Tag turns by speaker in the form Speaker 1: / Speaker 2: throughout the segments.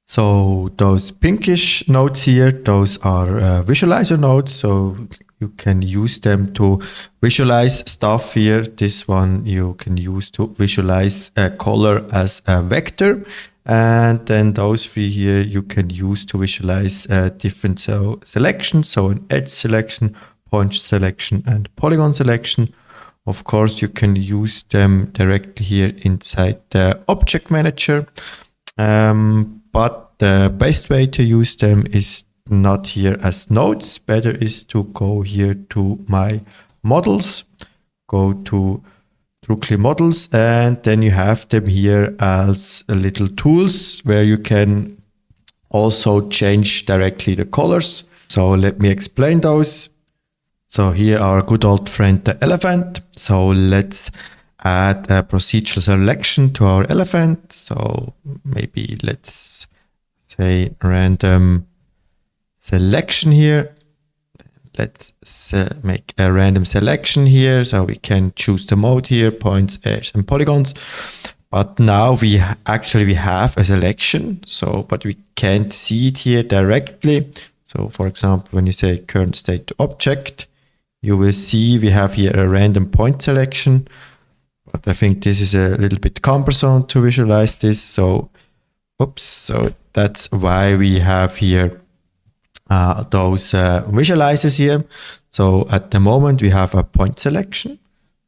Speaker 1: So those pinkish nodes here, those are visualizer nodes. So you can use them to visualize stuff here. This one you can use to visualize a color as a vector. And then those three here you can use to visualize different selections. So an edge selection, point selection, and polygon selection. Of course, you can use them directly here inside the object manager. But the best way to use them is not here as nodes. Better is to go here to my models, go to Druckli models, and then you have them here as little tools where you can also change directly the colors. So let me explain those. So here our good old friend, the elephant. So let's add a procedural selection to our elephant. So maybe let's say random selection here. Let's make a random selection here. So we can choose the mode here, points, edge, and polygons. But now we have a selection. So, but we can't see it here directly. So for example, when you say current state to object, you will see we have here a random point selection. But I think this is a little bit cumbersome to visualize this. So, oops. So that's why we have here those visualizers here. So at the moment we have a point selection.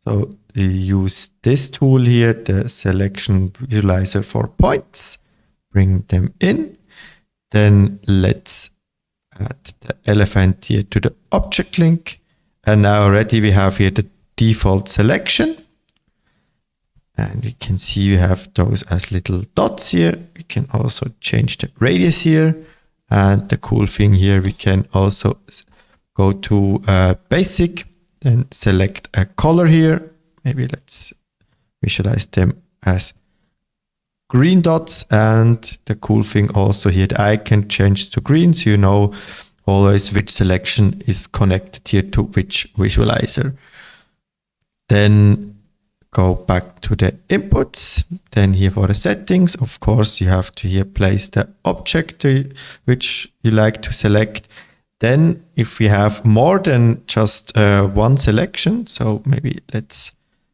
Speaker 1: So we use this tool here, the selection visualizer for points, bring them in. Then let's add the elephant here to the object link. And now already we have here the default selection. And we can see we have those as little dots here. We can also change the radius here. And the cool thing here, we can also go to basic, then select a color here. Maybe let's visualize them as green dots. And the cool thing also here, the icon changes to green. So you know always which selection is connected here to which visualizer. Then go back to the inputs. Then here for the settings, of course, you have to here place the object which you like to select. Then if we have more than just one selection, so maybe let's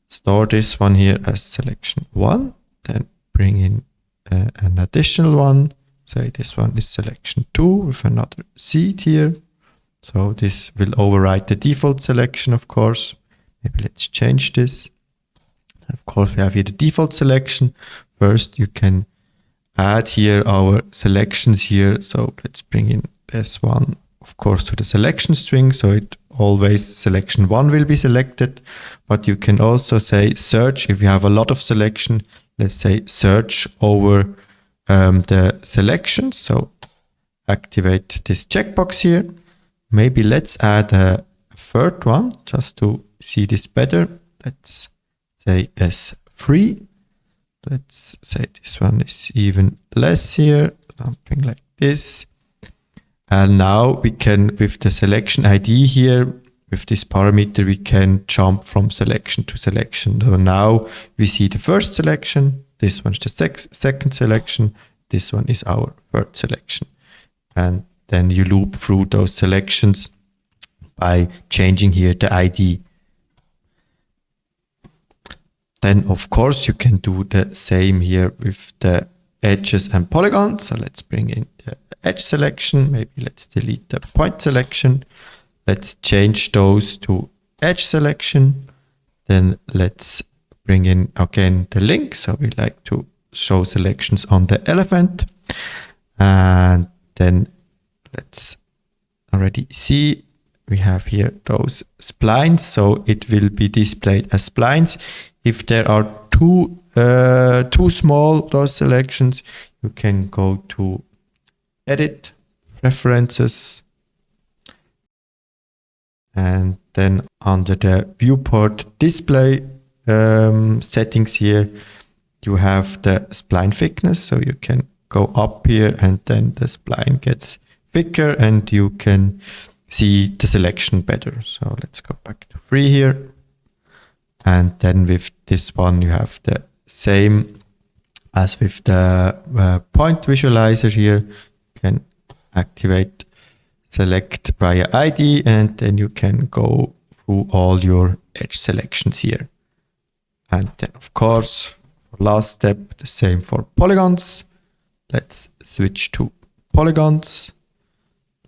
Speaker 1: store this one here as selection 1, then bring in an additional one. Say this one is selection 2 with another seed here. So this will override the default selection, of course. Maybe let's change this. Of course, we have here the default selection. First, you can add here our selections here. So let's bring in this one, of course, to the selection string. So it always selection 1 will be selected. But you can also say search if you have a lot of selection. Let's say search over the selections. So activate this checkbox here. Maybe let's add a third one just to see this better. Let's say S3. Let's say this one is even less here, something like this. And now we can, with the selection ID here, with this parameter, we can jump from selection to selection. So now we see the first selection. This one is the second selection. This one is our third selection. And then you loop through those selections by changing here the ID. Then, of course, you can do the same here with the edges and polygons. So let's bring in the edge selection. Maybe let's delete the point selection. Let's change those to edge selection. Then let's bring in again the link. So we like to show selections on the elephant. And then let's already see we have here those splines. So it will be displayed as splines. If there are too small, those selections, you can go to Edit, Preferences, and then under the Viewport Display settings here, you have the spline thickness. So you can go up here and then the spline gets thicker and you can see the selection better. So let's go back to 3 here. And then with this one, you have the same As with the point visualizer here, you can activate select via ID, and then you can go through all your edge selections here. And then of course, for last step, the same for polygons. Let's switch to polygons.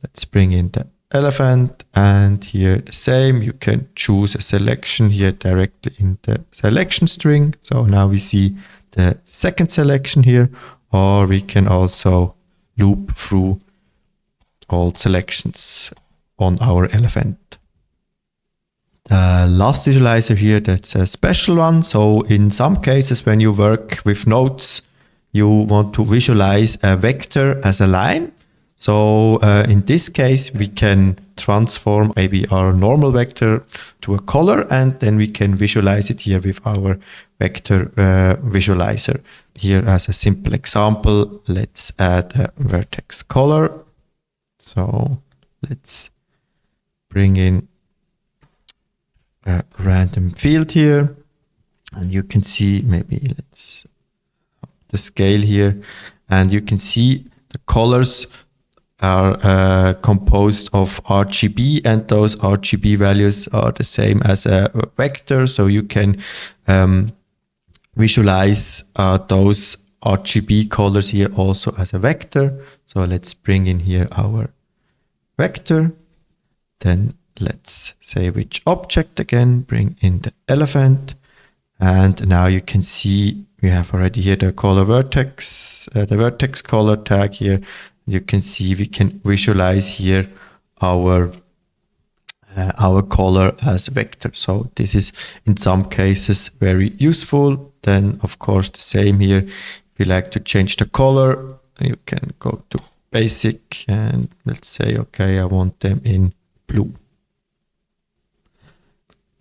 Speaker 1: Let's bring in the elephant, and here the same. You can choose a selection here directly in the selection string. So now we see the second selection here, or we can also loop through all selections on our elephant. The last visualizer here, that's a special one. So in some cases, when you work with nodes, you want to visualize a vector as a line. So in this case, we can transform maybe our normal vector to a color, and then we can visualize it here with our vector visualizer. Here as a simple example, let's add a vertex color. So let's bring in a random field here, and you can see, maybe let's up the scale here, and you can see the colors are composed of RGB, and those RGB values are the same as a vector. So you can visualize those RGB colors here also as a vector. So let's bring in here our vector. Then let's say which object again, bring in the elephant. And now you can see we have already here the color vertex, the vertex color tag here. You can see we can visualize here our color as vector. So this is in some cases very useful. Then of course the same here. If you like to change the color, you can go to basic and let's say, okay, I want them in blue.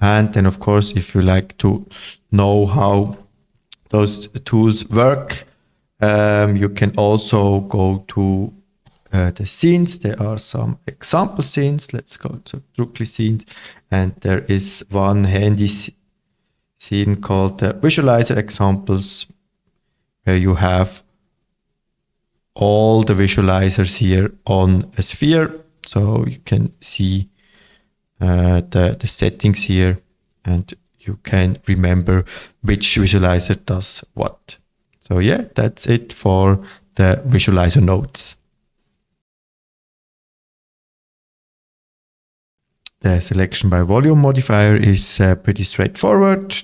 Speaker 1: And then of course, if you like to know how those tools work, you can also go to the scenes. There are some example scenes. Let's go to Druckli scenes, and there is one handy scene called visualizer examples, where you have all the visualizers here on a sphere. So you can see the settings here, and you can remember which visualizer does what. So yeah, that's it for the visualizer nodes. The selection by volume modifier is pretty straightforward.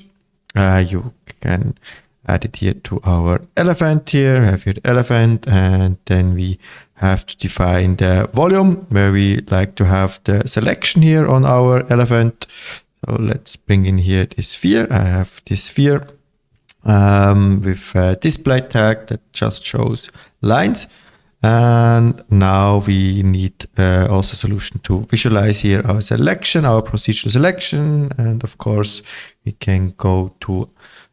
Speaker 1: You can add it here to our elephant here, have your elephant, and then we have to define the volume where we like to have the selection here on our elephant. So let's bring in here this sphere. I have this sphere with a display tag that just shows lines. And now we need also a solution to visualize here our selection, our procedural selection. And of course, we can go to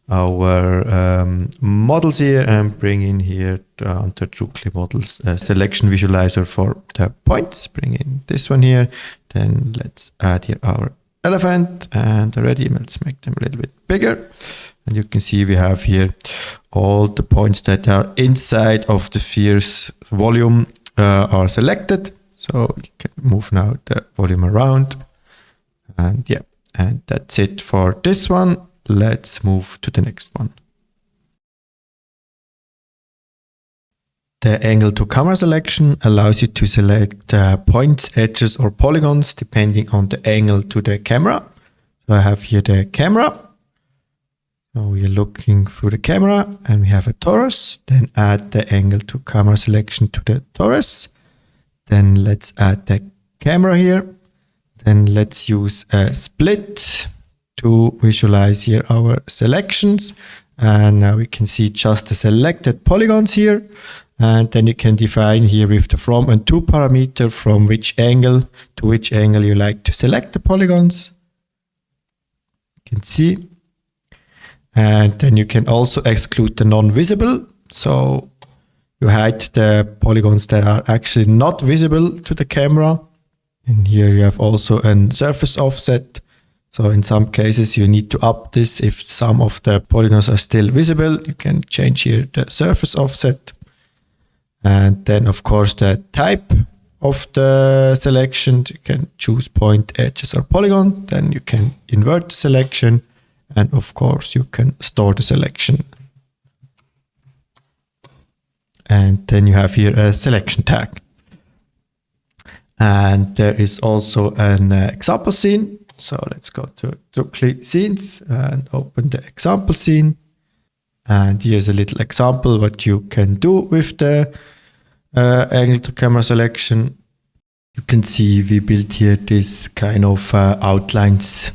Speaker 1: our models here and bring in here under Druckli models selection visualizer for the points. Bring in this one here. Then let's add here our elephant, and already let's make them a little bit bigger. And you can see we have here all the points that are inside of the sphere's volume are selected. So you can move now the volume around. And yeah, and that's it for this one. Let's move to the next one. The angle to camera selection allows you to select points, edges, or polygons depending on the angle to the camera. So I have here the camera. So we are looking through the camera and we have a torus. Then add the angle to camera selection to the torus. Then let's add the camera here. Then let's use a split to visualize here our selections. And now we can see just the selected polygons here. And then you can define here with the from and to parameter from which angle to which angle you like to select the polygons. You can see. And then you can also exclude the non-visible. So you hide the polygons that are actually not visible to the camera. And here you have also a surface offset. So in some cases you need to up this. If some of the polygons are still visible, you can change here the surface offset. And then of course the type of the selection, you can choose point, edges or polygon. Then you can invert the selection, and of course you can store the selection. And then you have here a selection tag. And there is also an example scene. So let's go to Druckli scenes and open the example scene. And here's a little example what you can do with the angle to camera selection. You can see we built here this kind of outlines